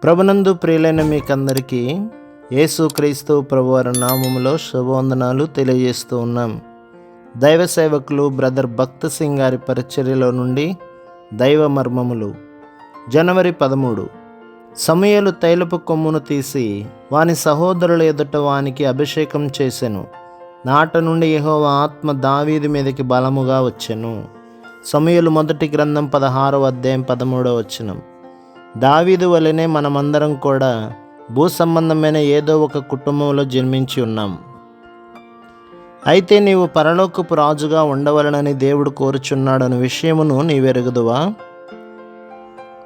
ప్రభునందు ప్రియులైన మీకందరికీ యేసుక్రీస్తు ప్రభువారి నామములో శుభవందనాలు తెలియజేస్తూ ఉన్నాం. దైవ సేవకులు బ్రదర్ భక్త్ సింగ్ గారి పరిచర్యలో నుండి దైవ మర్మములు. జనవరి 13. సమూయేలు తైలపు కొమ్మును తీసి వాని సహోదరుల ఎదుట వానికి అభిషేకం చేసెను. నాట నుండి యెహోవా ఆత్మ దావీదు మీదకి బలముగా వచ్చెను. సమూయేలు మొదటి గ్రంథం 16వ అధ్యాయం 13వ వచనం. దావీదు వలెనే మనమందరం కూడా భూ సంబంధమైన ఏదో ఒక కుటుంబంలో జన్మించి ఉన్నాం. అయితే నీవు పరలోకపు రాజుగా ఉండవలనని దేవుడు కోరుచున్నాడన్న విషయమును నీవెరుగుదువా?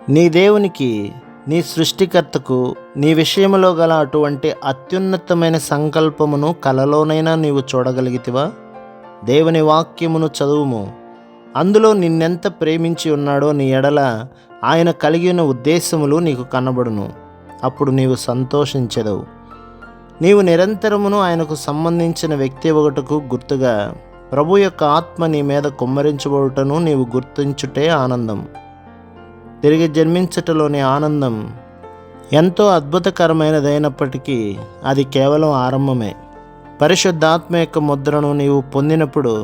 నీ దేవునికి, నీ సృష్టికర్తకు నీ విషయములో గల అటువంటి అత్యున్నతమైన సంకల్పమును కలలోనైనా నీవు చూడగలిగితివా? దేవుని వాక్యమును చదువుము. అందులో నిన్నెంత ప్రేమించి ఉన్నాడో నీ ఎడల ఆయన కలిగిన ఉద్దేశములు నీకు కనబడును. అప్పుడు నీవు సంతోషించెదవు. నీవు నిరంతరమును ఆయనకు సంబంధించిన వ్యక్తి ఒకటకు గుర్తుగా ప్రభు యొక్క ఆత్మ నీ మీద కుమ్మరించబడుటను నీవు గుర్తించుటే ఆనందం. తిరిగి జన్మించుటలోని ఆనందం ఎంతో అద్భుతకరమైనదైనప్పటికీ అది కేవలం ఆరంభమే. పరిశుద్ధాత్మ యొక్క ముద్రను నీవు పొందినప్పుడు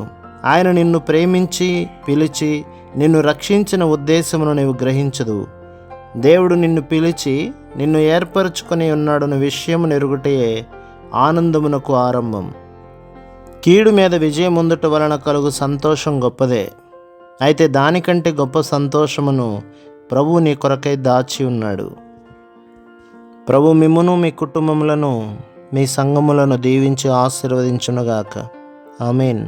ఆయన నిన్ను ప్రేమించి పిలిచి నిన్ను రక్షించిన ఉద్దేశమును నీవు గ్రహించదు. దేవుడు నిన్ను పిలిచి నిన్ను ఏర్పరచుకొని ఉన్నాడన్న విషయము నెరుగుటే ఆనందమునకు ఆరంభం. కీడు మీద విజయం పొందుట వలన కలుగు సంతోషం గొప్పదే. అయితే దానికంటే గొప్ప సంతోషమును ప్రభువు నీ కొరకై దాచి ఉన్నాడు. ప్రభు మిమ్మును మీ కుటుంబములను మీ సంఘములను దీవించి ఆశీర్వదించునుగాక. ఆమేన్.